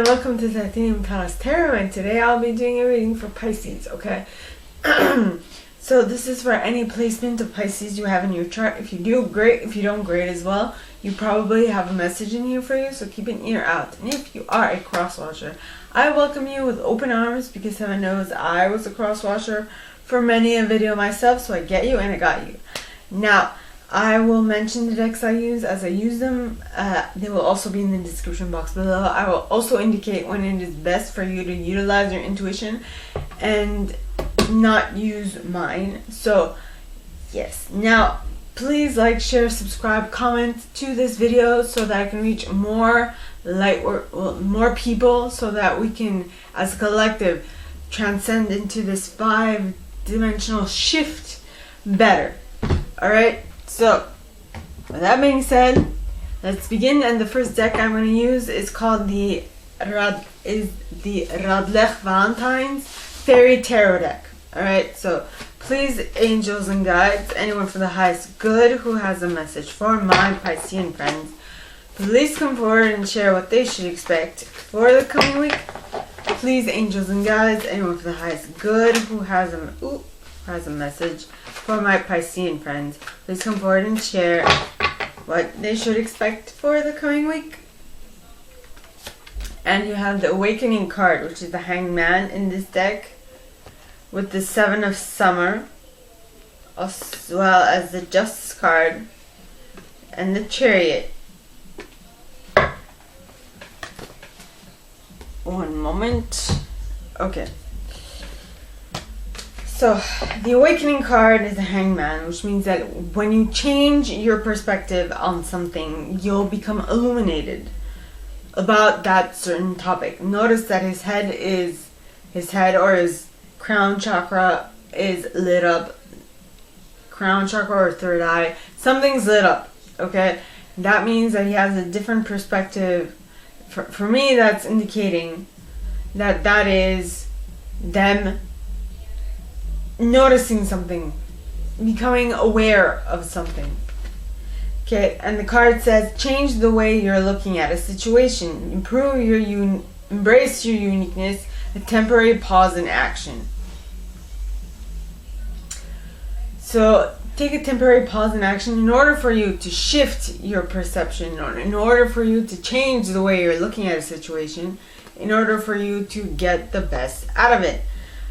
welcome to Titanium Palace Tarot, and today I'll be doing a reading for Pisces, okay? So this is for any placement of Pisces you have in your chart. If you do, great. If you don't, great as well. You probably have a message in here for you, so keep an ear out. And if you are a cross-watcher, I welcome you with open arms, because heaven knows I was a cross-watcher for many a video myself, so I get you and I got you. Now, I will mention the decks I use as I use them. They will also be in the description box below. I will also indicate when it is best for you to utilize your intuition and not use mine. So, yes. Now, please like, share, subscribe, comment to this video so that I can reach more more people, so that we can, as a collective, transcend into this 5-dimensional shift better. Alright? So, with that being said, let's begin. And the first deck I'm going to use is called the Radleigh Valentine's Fairy Tarot deck. Alright, so please, angels and guides, anyone for the highest good who has a message for my Piscean friends, please come forward and share what they should expect for the coming week. Please, angels and guides, anyone for the highest good who has a message for my Piscean friends, please come forward and share what they should expect for the coming week. And you have the Awakening card, which is the Hanged Man in this deck, with the 7 of Summer, as well as the Justice card and the Chariot. One moment. Okay. So, the Awakening card is the Hanged Man, which means that when you change your perspective on something, you'll become illuminated about that certain topic. Notice that his head or his crown chakra is lit up. Crown chakra or third eye. Something's lit up, okay? That means that he has a different perspective. For me, that's indicating that is them noticing something, becoming aware of something. Okay, and the card says, change the way you're looking at a situation, embrace your uniqueness, a temporary pause in action. So take a temporary pause in action in order for you to shift your perception, or in order for you to change the way you're looking at a situation, in order for you to get the best out of it.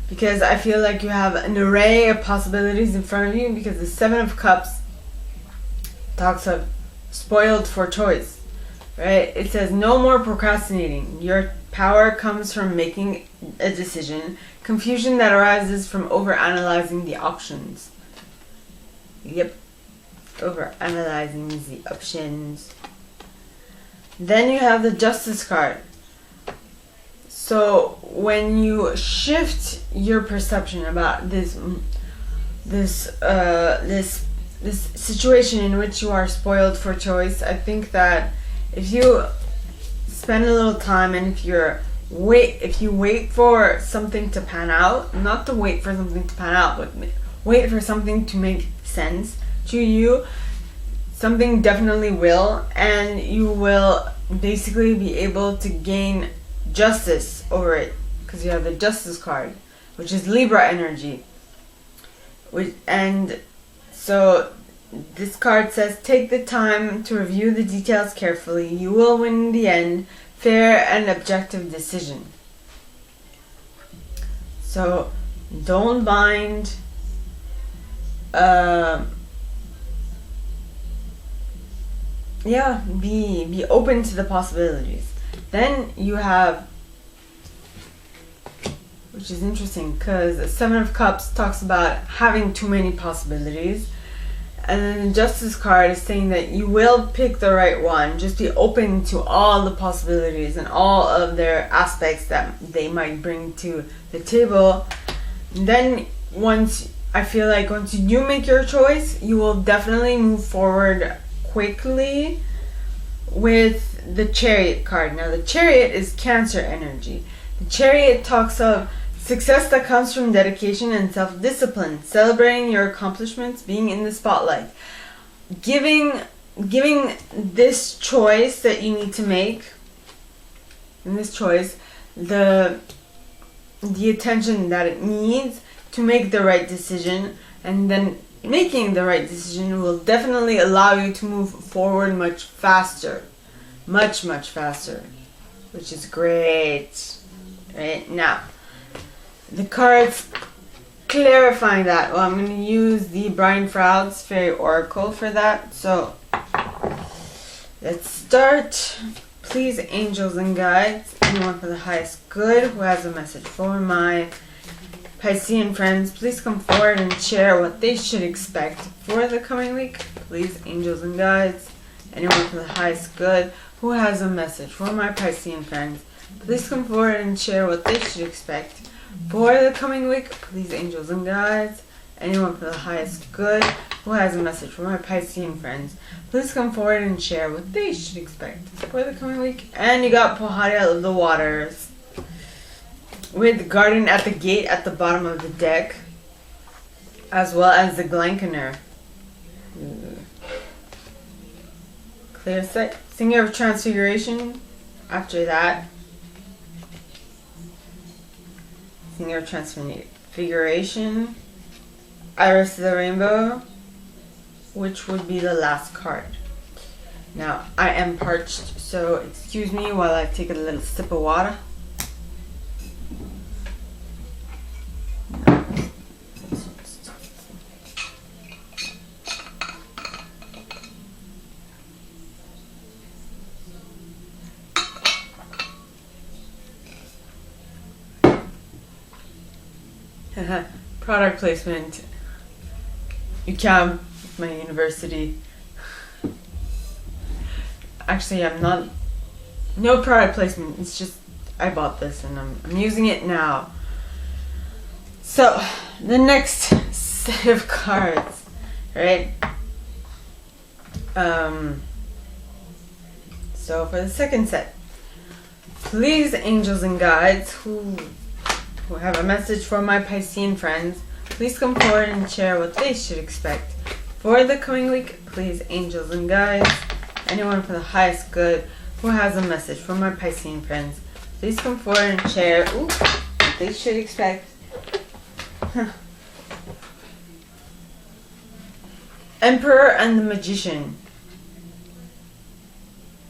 Because I feel like you have an array of possibilities in front of you, because the 7 of Cups talks of spoiled for choice, right? It says no more procrastinating. Your power comes from making a decision. Confusion that arises from overanalyzing the options. Yep, overanalyzing the options. Then you have the Justice card. So when you shift your perception about this situation in which you are spoiled for choice, I think that if you spend a little time, and if you wait for something to pan out, not to wait for something to pan out, but wait for something to make sense to you, something definitely will, and you will basically be able to gain justice over it, because you have the Justice card, which is Libra energy. And so this card says, take the time to review the details carefully. You will win in the end. Fair and objective decision. So don't mind be open to the possibilities. Then you have, which is interesting, because the 7 of Cups talks about having too many possibilities, and then the Justice card is saying that you will pick the right one. Just be open to all the possibilities and all of their aspects that they might bring to the table. And then once you do make your choice, you will definitely move forward quickly with the Chariot card. Now the Chariot is Cancer energy. The Chariot talks of success that comes from dedication and self-discipline, celebrating your accomplishments, being in the spotlight, giving this choice that you need to make in this choice the attention that it needs to make the right decision, and then making the right decision will definitely allow you to move forward much faster, much faster, which is great. Right now, the cards clarifying that. Well, I'm going to use the Brian Froud's Fairy Oracle for that. So let's start. Please, angels and guides, anyone for the highest good who has a message for my Piscean friends, please come forward and share what they should expect for the coming week. Please, angels and guides, anyone for the highest good who has a message for my Piscean friends, please come forward and share what they should expect for the coming week. Please, angels and guides, anyone for the highest good who has a message for my Piscean friends, please come forward and share what they should expect for the coming week. And you got Pohari of the Waters with Garden at the Gate at the bottom of the deck, as well as the Glencaner. Clear sight. Singer of Transfiguration after that. Singer of Transfiguration. Iris of the Rainbow, which would be the last card. Now, I am parched, so excuse me while I take a little sip of water. Product placement. UCAM, my university. Actually, I'm not. No product placement. It's just I bought this and I'm using it now. So the next set of cards, right? So for the second set, please, angels and guides who have a message for my Piscean friends, please come forward and share what they should expect for the coming week. Please, angels and guides, anyone for the highest good who has a message for my Piscean friends, please come forward and share what they should expect. Emperor and the Magician.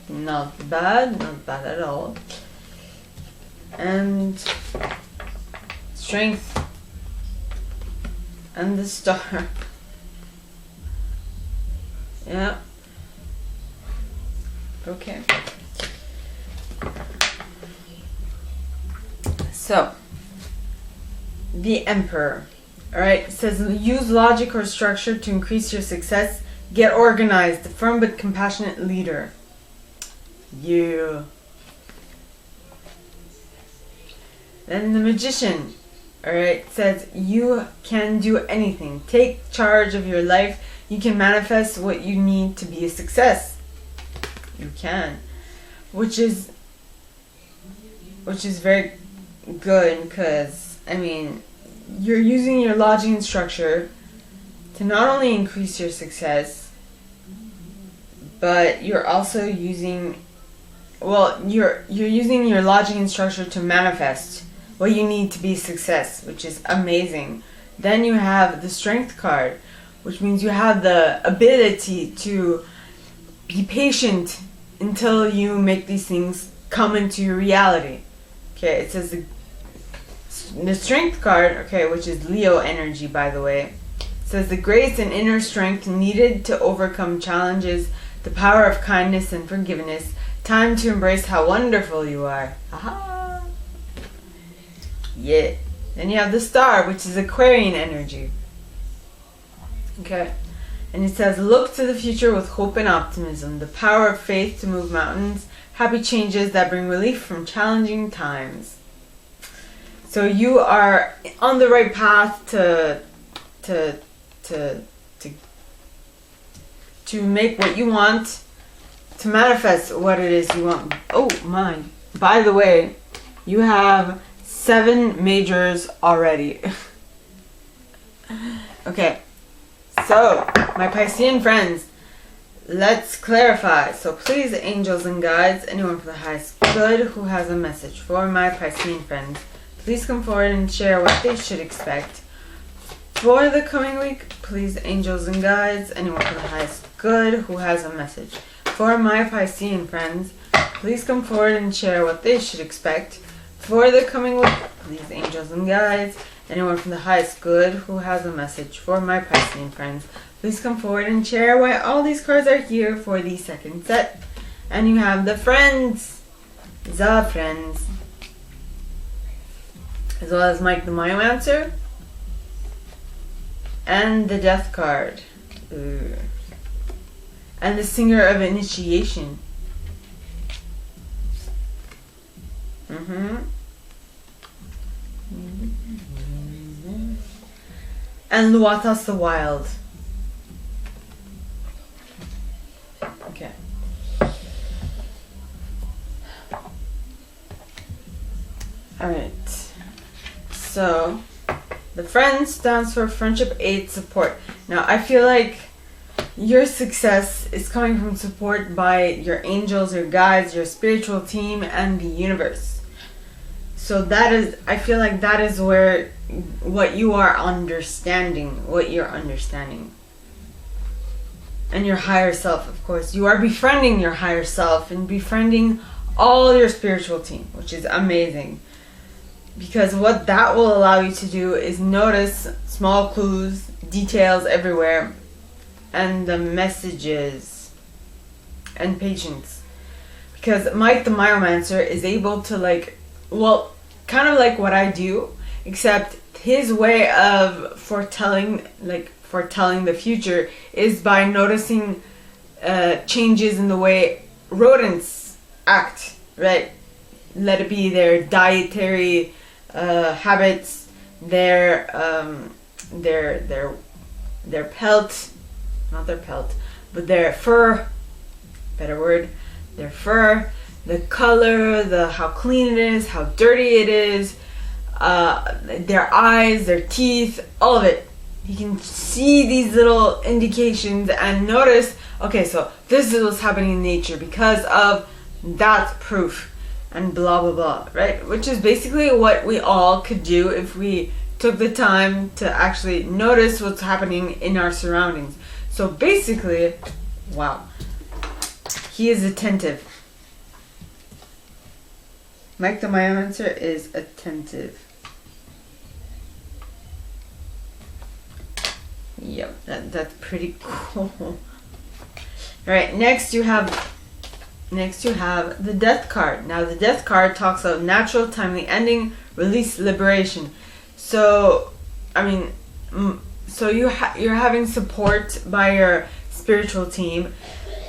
Not bad at all. And Strength and the Star. Yeah. Okay. So, the Emperor. Alright, says use logic or structure to increase your success. Get organized, a firm but compassionate leader. Yeah. Then the Magician. Alright, says you can do anything. Take charge of your life. You can manifest what you need to be a success. You can. Which is very good, because, I mean, you're using your logic and structure to not only increase your success, but you're also using, you're using your logic and structure to manifest what you need to be success, which is amazing. Then you have the Strength card, which means you have the ability to be patient until you make these things come into your reality. Okay, it says the Strength card, okay, which is Leo energy, by the way, says the grace and inner strength needed to overcome challenges, the power of kindness and forgiveness, time to embrace how wonderful you are. Aha! Yeah. Then you have the Star, which is Aquarian energy. Okay. And it says, look to the future with hope and optimism, the power of faith to move mountains, happy changes that bring relief from challenging times. So you are on the right path to make what you want, to manifest what it is you want. Oh my, by the way, you have 7 majors already. Okay, so my Piscean friends, let's clarify. So please, angels and guides, anyone from the highest good who has a message for my Piscean friends, please come forward and share what they should expect for the coming week. Please, angels and guides, anyone from the highest good who has a message for my Piscean friends, please come forward and share what they should expect for the coming week. Please, angels and guides, anyone from the highest good who has a message for my Piscean friends, please come forward and share why all these cards are here for the second set. And you have the friends, as well as Mike the Myomancer, and the Death card. Ooh. And the Singer of Initiation. And Luatas the Wild. Okay. Alright. So, the friend stands for friendship, aid, support. Now, I feel like your success is coming from support by your angels, your guides, your spiritual team, and the universe. So that is, I feel like that is where what you are understanding, And your higher self, of course. You are befriending your higher self and befriending all your spiritual team, which is amazing. Because what that will allow you to do is notice small clues, details everywhere, and the messages, and patience. Because Mike the Myomancer is able to kind of like what I do, except his way of foretelling the future is by noticing changes in the way rodents act, right? Let it be their dietary habits, their pelt, not their pelt, but their fur, better word, their fur, the color, how clean it is, how dirty it is, their eyes, their teeth, all of it. You can see these little indications and notice, okay, so this is what's happening in nature because of that proof and blah, blah, blah, right? Which is basically what we all could do if we took the time to actually notice what's happening in our surroundings. So basically, wow, he is attentive. Mike the Myomancer is attentive. Yep, that's pretty cool. Alright, next you have the Death card. Now the Death card talks about natural, timely ending, release, liberation. So, you're having support by your spiritual team,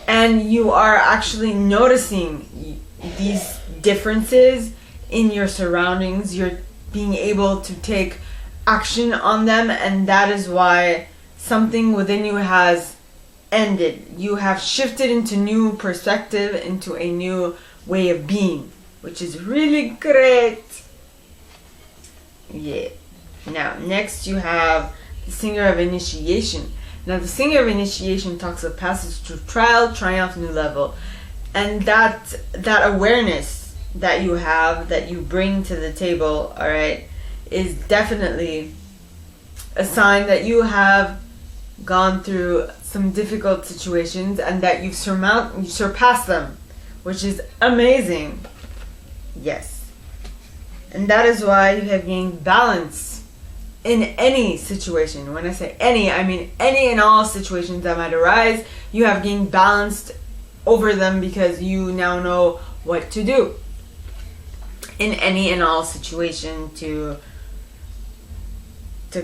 and you are actually noticing these differences in your surroundings. You're being able to take action on them, and that is why something within you has ended. You have shifted into new perspective, into a new way of being, which is really great. Yeah. Now, next you have the Singer of Initiation. Now, the Singer of Initiation talks of passage through trial, triumph, new level. And that awareness that you have, that you bring to the table, alright, is definitely a sign that you have gone through some difficult situations and that you surpassed them, which is amazing. Yes. And that is why you have gained balance in any situation. When I say any, I mean any and all situations that might arise. You have gained balance over them because you now know what to do in any and all situation to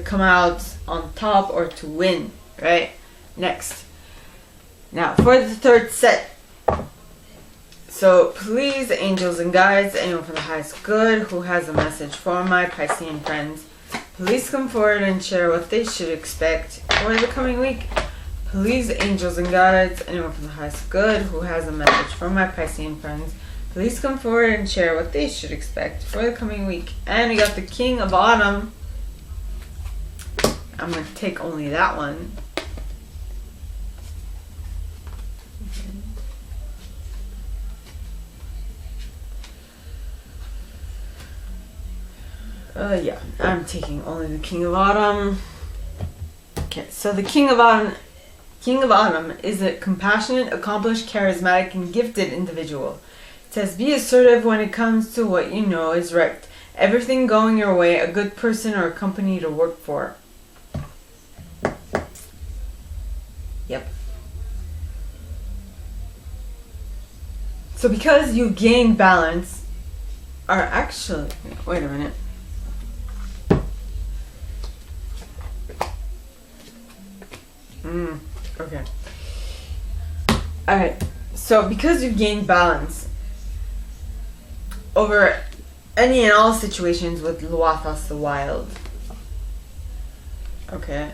come out on top or to win, right? Next. Now, for the third set. So, please, angels and guides, anyone from the highest good who has a message for my Piscean friends, please come forward and share what they should expect for the coming week. Please, angels and guides, anyone from the highest good who has a message for my Piscean friends, please come forward and share what they should expect for the coming week. And we got the King of Autumn. I'm going to take only that one. Yeah, I'm taking only the King of Autumn. Okay, so the King of Autumn is a compassionate, accomplished, charismatic, and gifted individual. It says, be assertive when it comes to what you know is right. Everything going your way, a good person or a company to work for. Yep. So because you gain balance, or actually, wait a minute. Okay. Alright, so because you gain balance over any and all situations with Luathos the Wild. Okay.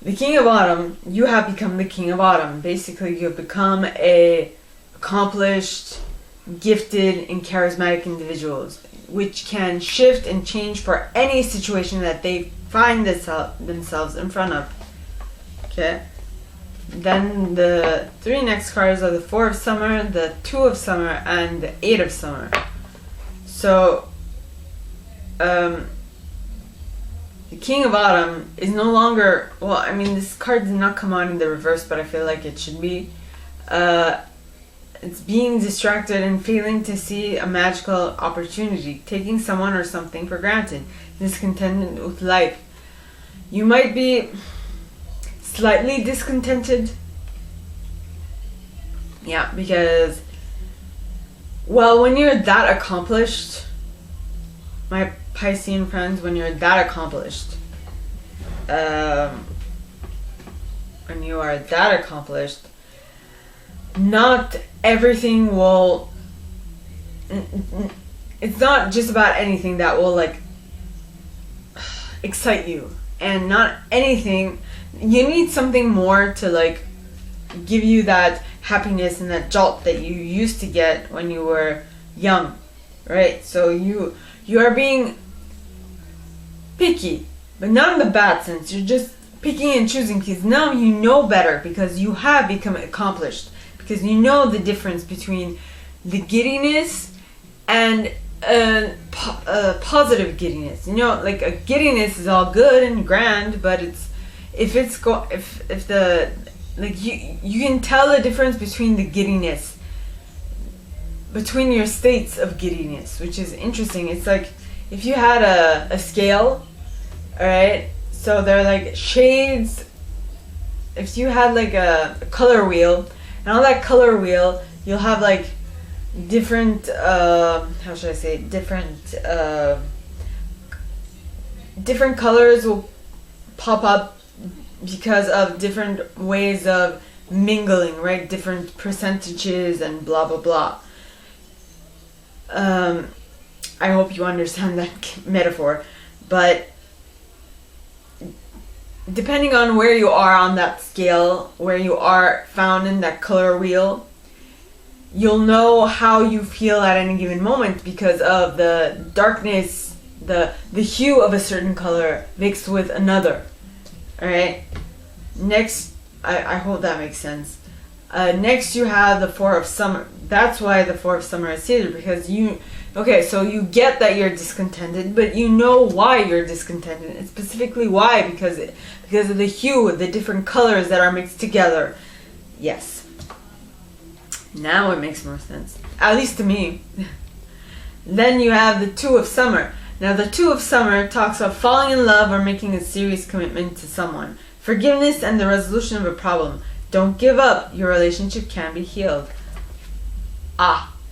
The King of Autumn, you have become the King of Autumn. Basically, you have become a accomplished, gifted, and charismatic individuals, which can shift and change for any situation that they find themselves in front of. Okay. Then the 3 next cards are the 4 of Summer, the 2 of Summer, and the 8 of Summer. So, the King of Autumn is no longer, well, I mean, this card did not come out in the reverse, but I feel like it should be. It's being distracted and failing to see a magical opportunity, taking someone or something for granted, discontented with life. You might be slightly discontented. Yeah, because, well, when you're that accomplished, my Piscean friends, when you're that accomplished, when you are that accomplished, not everything will, it's not just about anything that will like excite you, and not anything, you need something more to like give you that happiness and that jolt that you used to get when you were young, right? So you are being picky, but not in the bad sense. You're just picking and choosing because now you know better, because you have become accomplished, because you know the difference between the giddiness and positive giddiness. You know, like a giddiness is all good and grand, but it's if the like you can tell the difference between the giddiness, between your states of giddiness, which is interesting. It's like if you had a scale, all right, so they're like shades. If you had like a color wheel, and on that color wheel you'll have like different how should I say, different colors will pop up because of different ways of mingling, right? Different percentages and blah blah blah. I hope you understand that metaphor, but depending on where you are on that scale, where you are found in that color wheel, you'll know how you feel at any given moment because of the darkness, the hue of a certain color mixed with another. Alright? Next, I hope that makes sense. Next you have the 4 of Summer. That's why the 4 of Summer is here, because so you get that you're discontented, but you know why you're discontented. And specifically why, because of the hue, the different colors that are mixed together. Yes. Now it makes more sense. At least to me. Then you have the 2 of Summer. Now the 2 of Summer talks of falling in love or making a serious commitment to someone. Forgiveness and the resolution of a problem. Don't give up. Your relationship can be healed.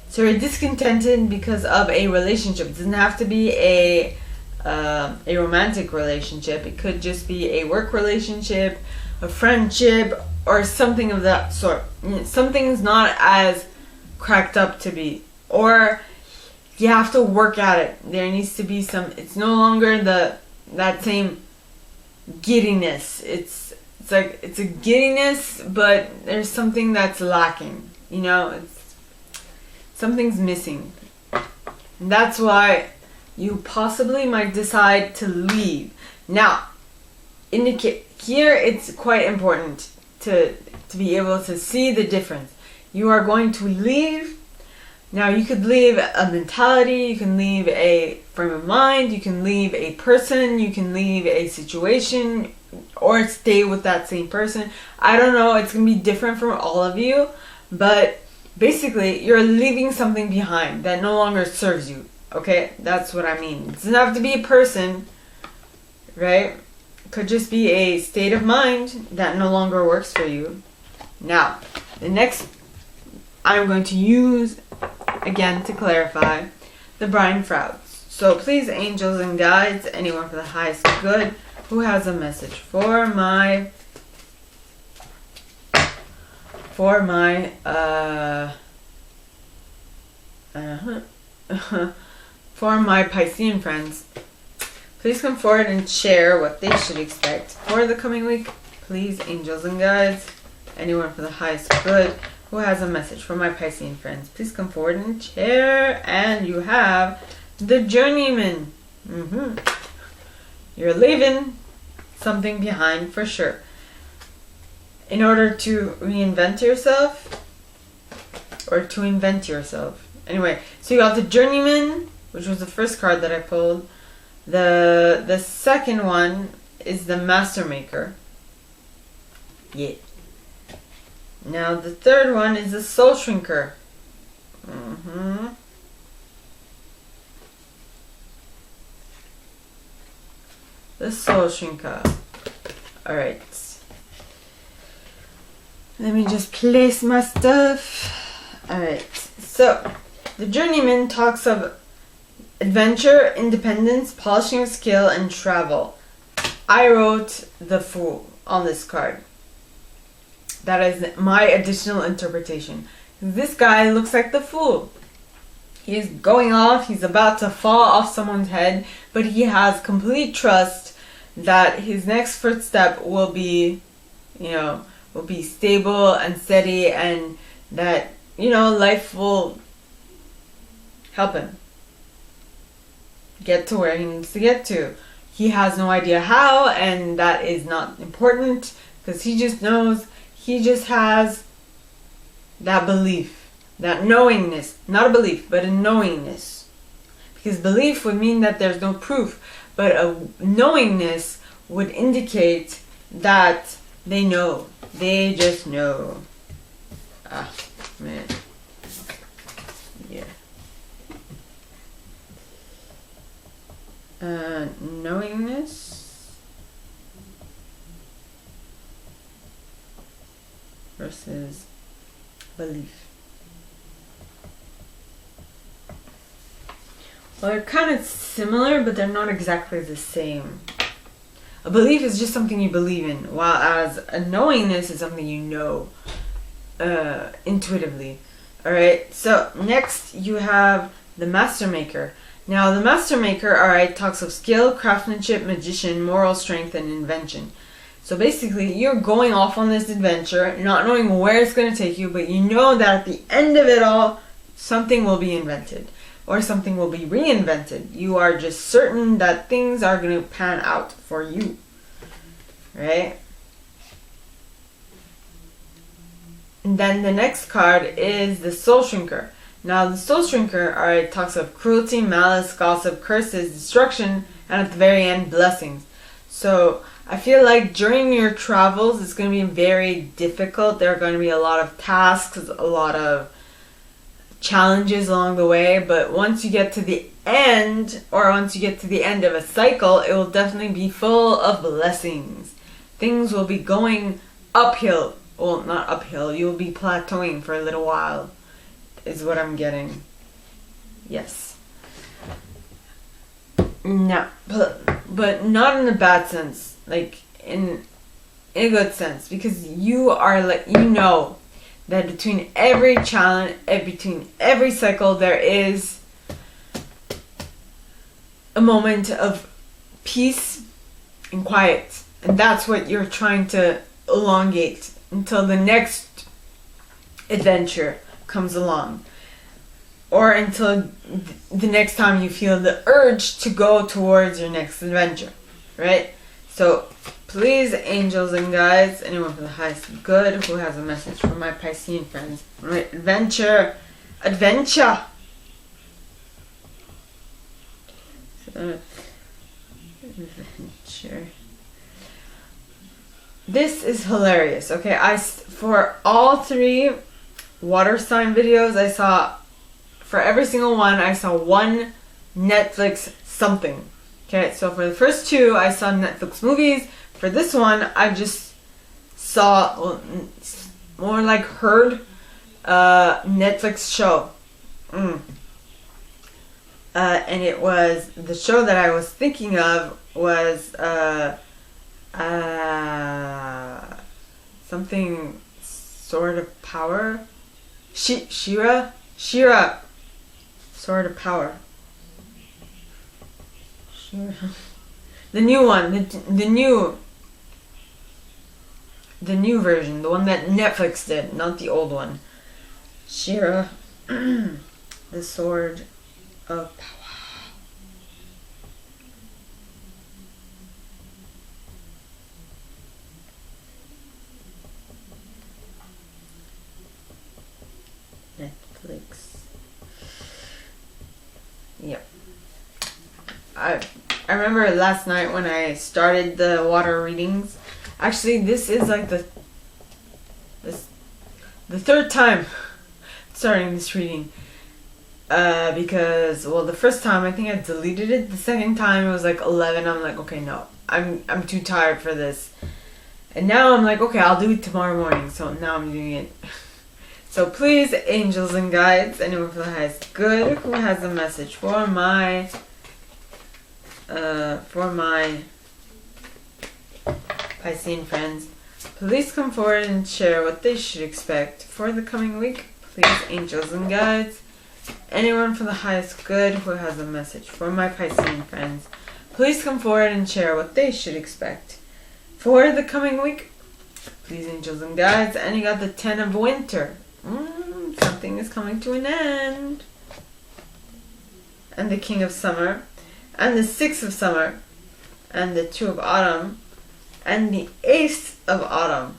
So you're discontented because of a relationship. It doesn't have to be a romantic relationship. It could just be a work relationship, a friendship, or something of that sort. Something's not as cracked up to be. Or you have to work at it. There needs to be some, it's no longer that same giddiness. It's like, it's a giddiness, but there's something that's lacking. You know, something's missing. And that's why you possibly might decide to leave. Now, here it's quite important to be able to see the difference. You are going to leave Now you could leave a mentality, you can leave a frame of mind, you can leave a person, you can leave a situation, or stay with that same person. I don't know, it's going to be different for all of you, but basically you're leaving something behind that no longer serves you. Okay, that's what I mean. It doesn't have to be a person, right? It could just be a state of mind that no longer works for you. Now, the next I'm going to use, again to clarify, the Brian Frouds. So please, angels and guides, anyone for the highest good, who has a message for my for my Piscean friends, please come forward and share what they should expect for the coming week. Please, angels and guides, anyone for the highest good who has a message for my Piscean friends, please come forward and share. And you have the Journeyman. You're leaving something behind for sure. In order to reinvent yourself, or to invent yourself. Anyway, so you got the Journeyman, which was the first card that I pulled. The second one is the Master Maker. Yeah. Now the third one is the Soul Shrinker. The Soul Shrinker. Alright. Let me just place my stuff. Alright. So, the Journeyman talks of adventure, independence, polishing of skill, and travel. I wrote the Fool on this card. That is my additional interpretation. This guy looks like the Fool. He is going off. He's about to fall off someone's head, but he has complete trust that his next footstep will be, will be stable and steady, and that, life will help him get to where he needs to get to. He has no idea how, and that is not important, because he just knows. He just has that belief, that knowingness. Not a belief, but a knowingness. Because belief would mean that there's no proof, but a knowingness would indicate that they know. They just know. Ah, man. Yeah. Knowingness versus belief. Well, they're kind of similar, but they're not exactly the same. A belief is just something you believe in, while as a knowingness is something you know intuitively. Alright, so next you have the Master Maker. Now, the Master Maker, talks of skill, craftsmanship, magician, moral strength, and invention. So basically, you're going off on this adventure, not knowing where it's going to take you, but you know that at the end of it all, something will be invented, or something will be reinvented. You are just certain that things are going to pan out for you, right? And then the next card is the Soul Shrinker. Now, the Soul Shrinker, talks of cruelty, malice, gossip, curses, destruction, and at the very end, blessings. So, I feel like during your travels, it's going to be very difficult. There are going to be a lot of tasks, a lot of challenges along the way. But once you get to the end, or once you get to the end of a cycle, it will definitely be full of blessings. Things will be going uphill. Well, not uphill. You will be plateauing for a little while, is what I'm getting. Yes. No, but not in a bad sense. Like in a good sense, because you are like, that between every challenge, between every cycle, there is a moment of peace and quiet, and that's what you're trying to elongate until the next adventure comes along, or until the next time you feel the urge to go towards your next adventure, right? So, please, angels and guides, anyone for the highest good who has a message for my Piscean friends. Right, adventure, Adventure. Adventure. This is hilarious. Okay, for all 3 water sign videos, I saw, for every single one, I saw one Netflix something. Okay, so for the first 2, I saw Netflix movies. For this one, I just saw, well, more like heard, Netflix show. And it was, the show that I was thinking of was something Sword of Power. Shira, Sword of Power. Shira. The new one, the new version, the one that Netflix did, not the old one. Shira, the Sword of Power. Netflix. Yep. I remember last night when I started the water readings. Actually, this is like the 3rd time starting this reading. Because, well, the first time I think I deleted it. The second time it was like 11. I'm like, okay, no, I'm too tired for this. And now I'm like, okay, I'll do it tomorrow morning. So now I'm doing it. So please, angels and guides, anyone for the highest good who has a message for my Piscean friends, please come forward and share what they should expect for the coming week. Please, angels and guides, anyone for the highest good who has a message for my Piscean friends, please come forward and share what they should expect for the coming week. Please, angels and guides, and you got the 10 of winter. Something is coming to an end. And the King of Summer, and the 6 of Summer, and the 2 of Autumn, and the Ace of Autumn.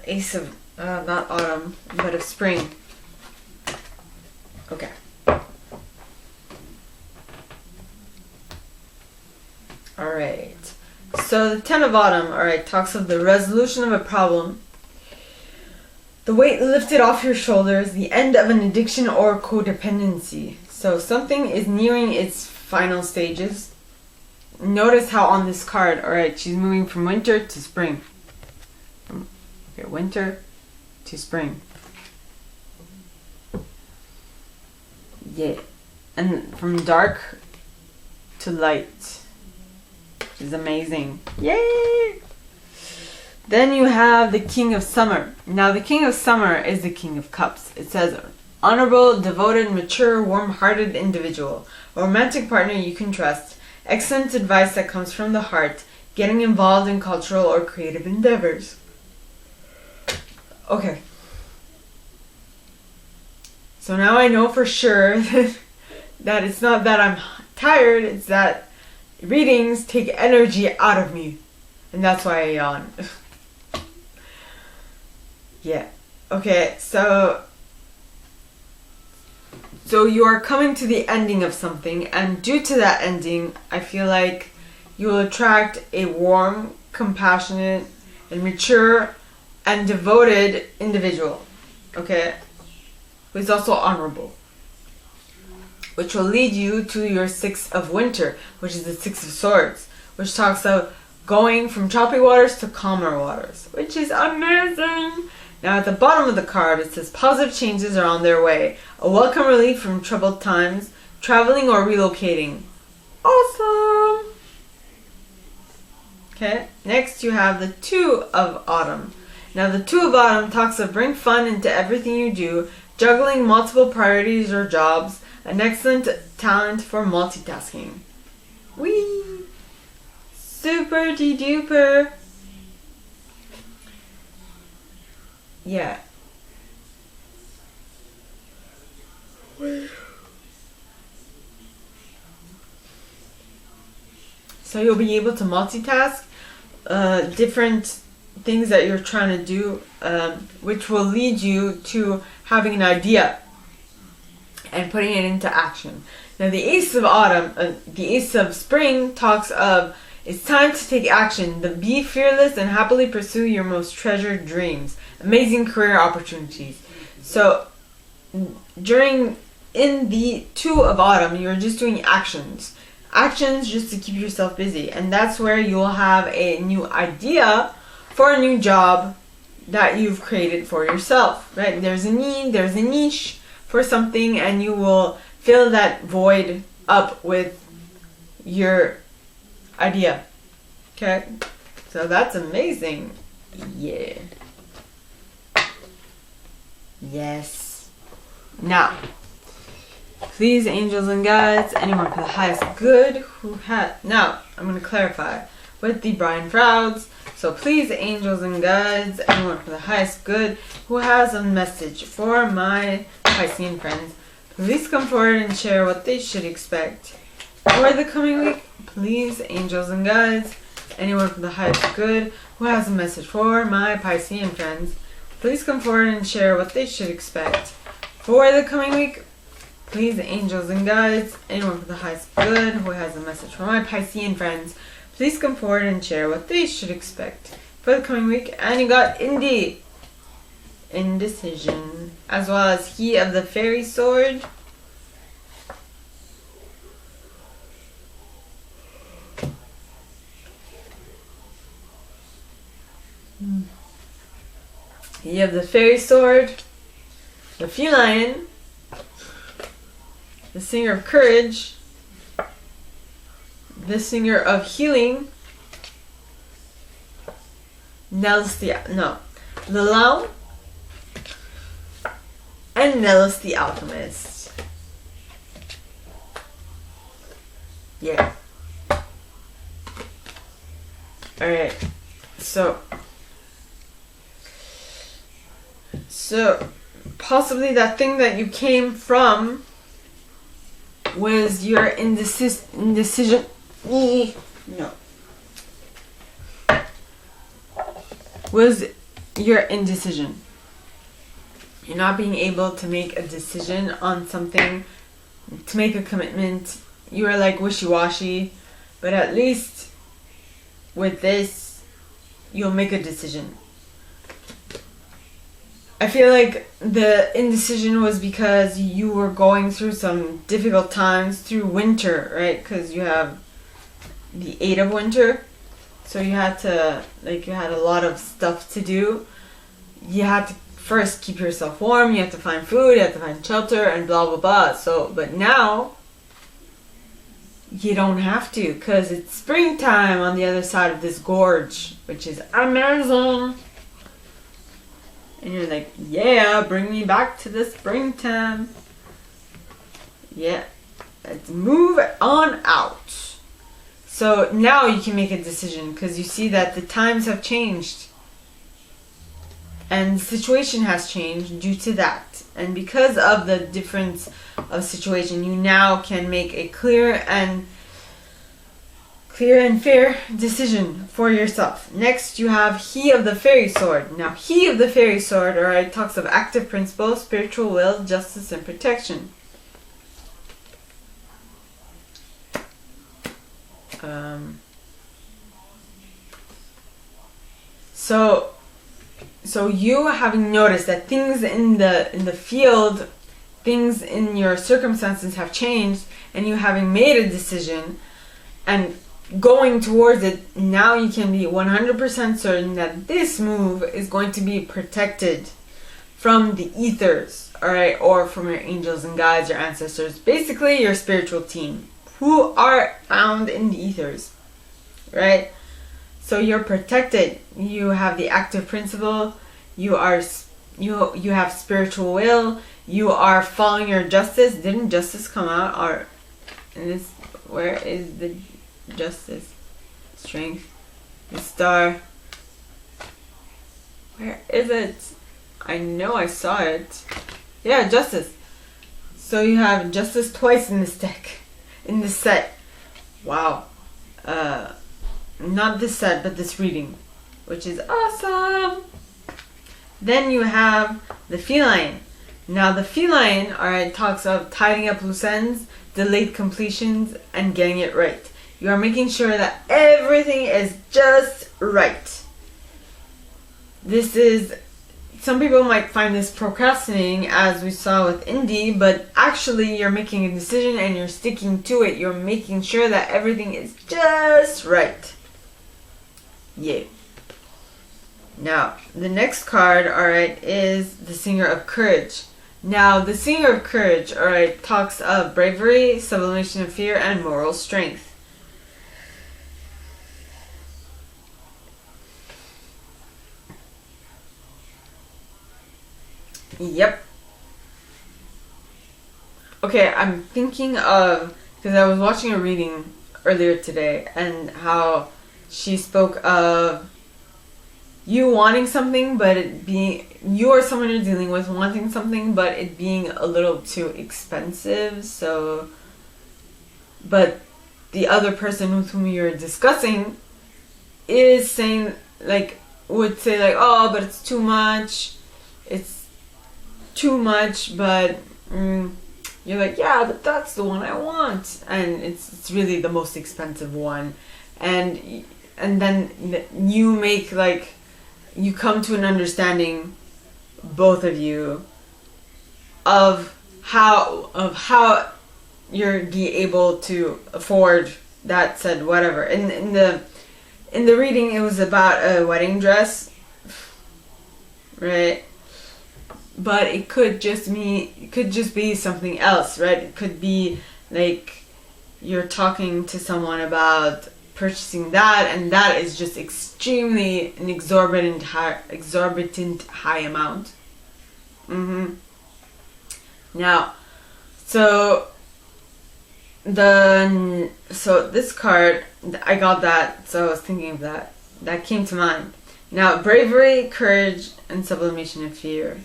Ace of, not Autumn, but of Spring. Okay. Alright. So the 10 of Autumn, alright, talks of the resolution of a problem, the weight lifted off your shoulders, the end of an addiction or codependency. So something is nearing its final stages. Notice how on this card, alright, she's moving from winter to spring. Okay, winter to spring. Yeah. And from dark to light. Which is amazing. Yay! Then you have the King of Summer. Now the King of Summer is the King of Cups. It says, honorable, devoted, mature, warm-hearted individual. A romantic partner you can trust. Excellent advice that comes from the heart. Getting involved in cultural or creative endeavors. Okay. So now I know for sure that it's not that I'm tired, it's that readings take energy out of me. And that's why I yawn. Yeah. Okay, so you are coming to the ending of something, and due to that ending, I feel like you will attract a warm, compassionate, and mature, and devoted individual. Okay? Who is also honorable. Which will lead you to your 6 of winter, which is the 6 of swords, which talks of going from choppy waters to calmer waters, which is amazing. Now at the bottom of the card, it says positive changes are on their way. A welcome relief from troubled times, traveling or relocating. Awesome! Okay, next you have the 2 of autumn. Now the 2 of autumn talks of bring fun into everything you do, juggling multiple priorities or jobs, an excellent talent for multitasking. Whee! Super de duper. Yeah. So you'll be able to multitask different things that you're trying to do, which will lead you to having an idea and putting it into action. Now the Ace of Autumn, the Ace of Spring talks of, it's time to take action. Be fearless and happily pursue your most treasured dreams. Amazing career opportunities. So in the Two of Autumn, you're just doing actions. Actions just to keep yourself busy. And that's where you'll have a new idea for a new job that you've created for yourself, right? There's a need, there's a niche for something, and you will fill that void up with your idea. Okay? So that's amazing. Yeah. Yes. Now, please, angels and guides, anyone for the highest good who had... Now, I'm going to clarify with the Brian Frouds. So please, angels and guides, anyone for the highest good who has a message for my Piscean friends, please come forward and share what they should expect for the coming week. Please, angels and guides, anyone for the highest good who has a message for my Piscean friends, please come forward and share what they should expect for the coming week. Please, angels and guides, anyone for the highest good who has a message for my Piscean friends, please come forward and share what they should expect for the coming week. And you got indecision, as well as he of the fairy sword. He of the fairy sword, the feline, the singer of courage, the singer of healing, Lenormand, and Nellis the alchemist. Yeah. Alright. So possibly that thing that you came from was your indecision. No. Was your indecision. You're not being able to make a decision on something, to make a commitment. You are like wishy-washy, but at least with this, you'll make a decision. I feel like the indecision was because you were going through some difficult times through winter, right? Because you have the 8 of winter. So you had to, you had a lot of stuff to do. You had to first keep yourself warm, you have to find food, you have to find shelter, and blah, blah, blah. So, but now, you don't have to, because it's springtime on the other side of this gorge, which is amazing. And you're like, yeah, bring me back to the springtime. Yeah, let's move on out. So now you can make a decision because you see that the times have changed. And the situation has changed due to that. And because of the difference of situation, you now can make a clear and fair decision for yourself. Next, you have He of the Fairy Sword. Now, He of the Fairy Sword, alright, talks of active principle, spiritual will, justice, and protection. So you having noticed that things in the field, things in your circumstances have changed, and you having made a decision and going towards it, now you can be 100% certain that this move is going to be protected from the ethers, alright, or from your angels and guides, your ancestors, basically your spiritual team, who are found in the ethers, right? So you're protected. You have the active principle. You have spiritual will. You are following your justice. Didn't justice come out? Or in this, where is the justice? Strength. The star. Where is it? I know I saw it. Yeah, justice. So you have justice twice in this deck, in this set. Wow. Not this set, but this reading. which is awesome. Then you have the feline. Now the feline, alright, talks of tidying up loose ends, delayed completions, and getting it right. You are making sure that everything is just right. This is, some people might find this procrastinating, as we saw with Indy, but actually you're making a decision and you're sticking to it. You're making sure that everything is just right. Yay. Now, the next card, alright, is the Singer of Courage. Now, the Singer of Courage, alright, talks of bravery, sublimation of fear, and moral strength. Yep. Okay, I'm thinking of, because I was watching a reading earlier today, and how she spoke of you wanting something, but it being, you or someone you're dealing with wanting something, but it being a little too expensive. So, but the other person with whom you're discussing is saying, like, would say like, oh, but it's too much. It's too much, but you're like, yeah, but that's the one I want, and it's really the most expensive one, and then you make, like, you come to an understanding, both of you, of how you're be able to afford that said whatever. In the reading, it was about a wedding dress, right? But it could just be something else, right? It could be like you're talking to someone about purchasing that, and that is just an exorbitant high amount. Now, so this card, I got that, so I was thinking of that. That came to mind. Now, bravery, courage, and sublimation of fear.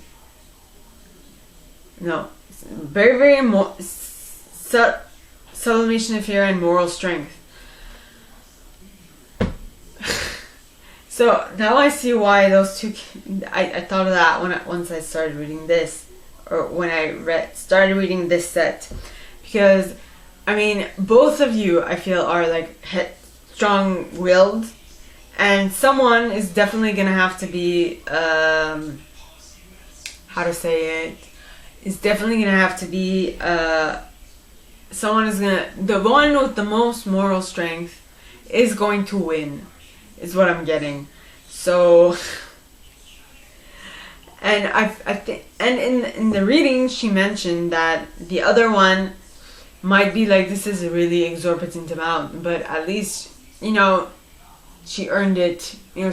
No, bravery, sublimation of fear, and moral strength. So now I see why those two. I thought of that once I started reading this, or when I started reading this set, because I mean, both of you, I feel, are like strong-willed, and someone is definitely gonna have to be how to say it. Is definitely gonna have to be someone is gonna, the one with the most moral strength is going to win, is what I'm getting. So, and I think, and in the reading she mentioned that the other one might be like, this is a really exorbitant amount, but at least, you know, she earned it. You know,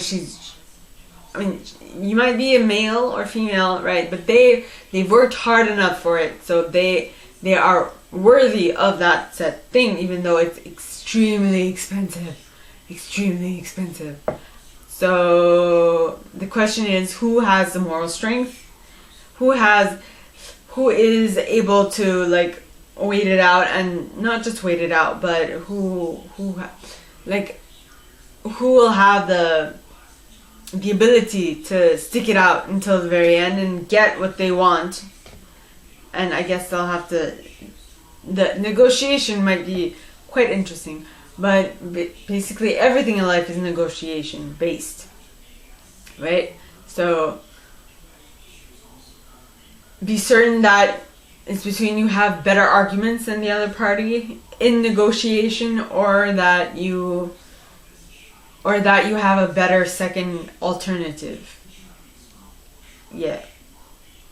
I mean, you might be a male or female, right? But they've worked hard enough for it, so they are worthy of that set thing, even though it's extremely expensive. So the question is, who has the moral strength? Who is able to, like, wait it out, and not just wait it out, but who will have the ability to stick it out until the very end and get what they want. And I guess they'll have to, the negotiation might be quite interesting, but basically everything in life is negotiation based, right? So be certain that it's between you have better arguments than the other party in negotiation, or that you have a better second alternative. Yeah.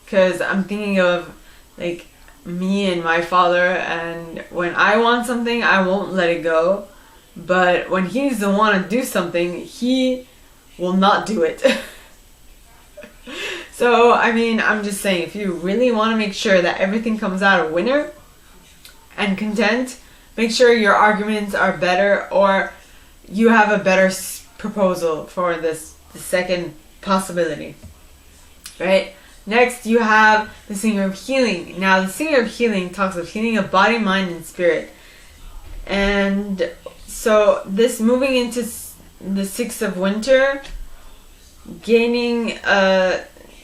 Because I'm thinking of, like, me and my father, and when I want something, I won't let it go. But when he's the one to do something, he will not do it. So, I mean, I'm just saying, if you really want to make sure that everything comes out a winner and content, make sure your arguments are better, or you have a better proposal for the second possibility, right? Next, you have the Singer of Healing. Now, the Singer of Healing talks of healing of body, mind, and spirit. And so this, moving into the Six of Winter, gaining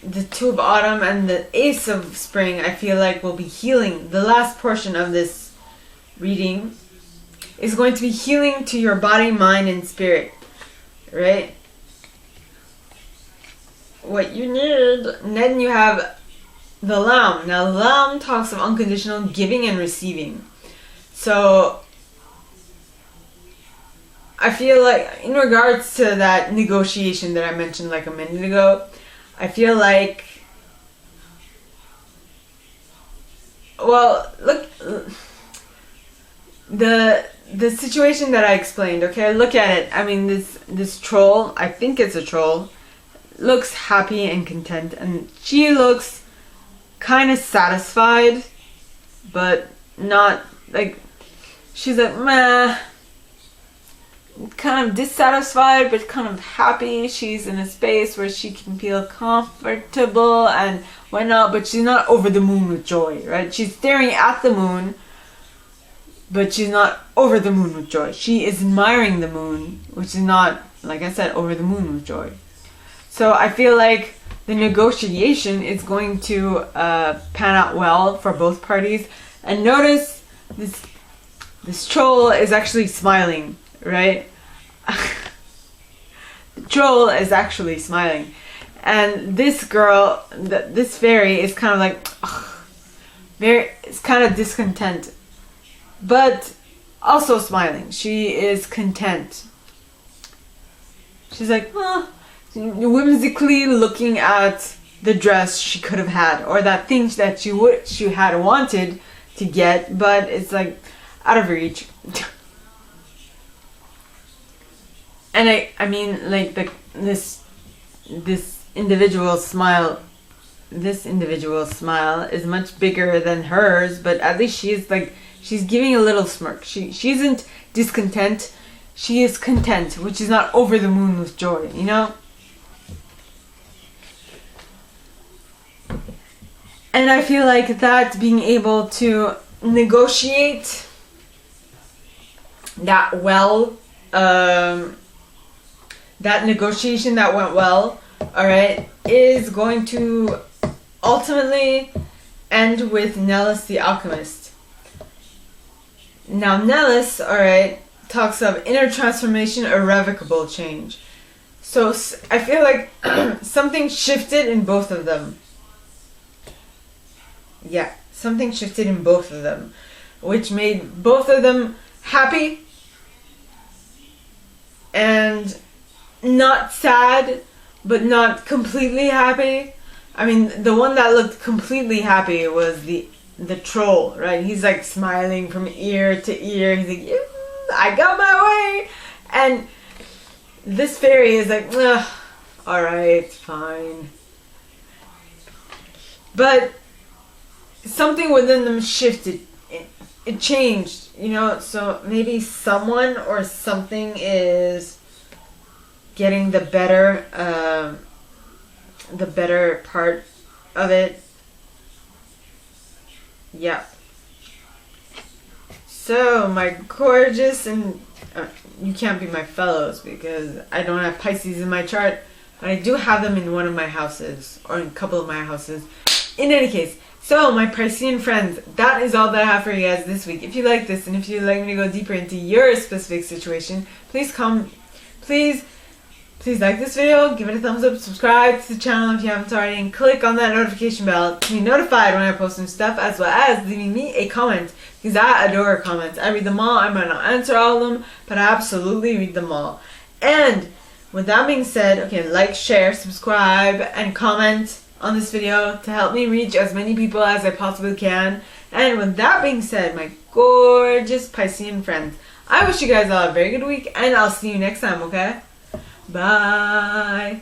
the Two of Autumn and the Ace of Spring, I feel like will be healing. The last portion of this reading is going to be healing to your body, mind, and spirit, right? What you need. And then you have the Lamb. Now, the Lamb talks of unconditional giving and receiving. So, I feel like in regards to that negotiation that I mentioned like a minute ago, I feel like, well, look, the situation that I explained, okay, look at it. I mean, this troll, I think it's a troll, looks happy and content, and she looks kind of satisfied, but not, like, she's like, meh, kind of dissatisfied, but kind of happy. She's in a space where she can feel comfortable and whatnot, but she's not over the moon with joy, right? She's staring at the moon, but she's not over the moon with joy. She is admiring the moon, which is not, like I said, over the moon with joy. So I feel like the negotiation is going to pan out well for both parties. And notice this troll is actually smiling, right? The troll is actually smiling, and this girl, this fairy, is kind of like, it's kind of discontent, but also smiling. She is content. She's like, whimsically looking at the dress she could have had, or that thing that she had wanted to get, but it's like out of reach. And I mean, like, this individual smile is much bigger than hers, but at least she's giving a little smirk. She isn't discontent. She is content, which is not over the moon with joy, you know? And I feel like that being able to negotiate that well, that negotiation that went well, alright, is going to ultimately end with Nellis the Alchemist. Now, Nellis, alright, talks of inner transformation, irrevocable change. So I feel like something shifted in both of them. Yeah, something shifted in both of them, which made both of them happy and not sad, but not completely happy. I mean, the one that looked completely happy was the troll, right? He's like smiling from ear to ear. He's like, yeah, I got my way. And this fairy is like, alright, fine. But something within them shifted. It changed, you know? So maybe someone or something is getting the better part of it. Yeah. So my gorgeous, and you can't be my fellows because I don't have Pisces in my chart, but I do have them in one of my houses, or in a couple of my houses. In any case, so my Piscean friends, that is all that I have for you guys this week. If you like this, and if you'd like me to go deeper into your specific situation, please like this video, give it a thumbs up, subscribe to the channel if you haven't already, and click on that notification bell to be notified when I post new stuff, as well as leaving me a comment, because I adore comments. I read them all. I might not answer all of them, but I absolutely read them all. And with that being said, okay, like, share, subscribe, and comment on this video to help me reach as many people as I possibly can. And with that being said, my gorgeous Piscean friends, I wish you guys all a very good week, and I'll see you next time, okay? Bye.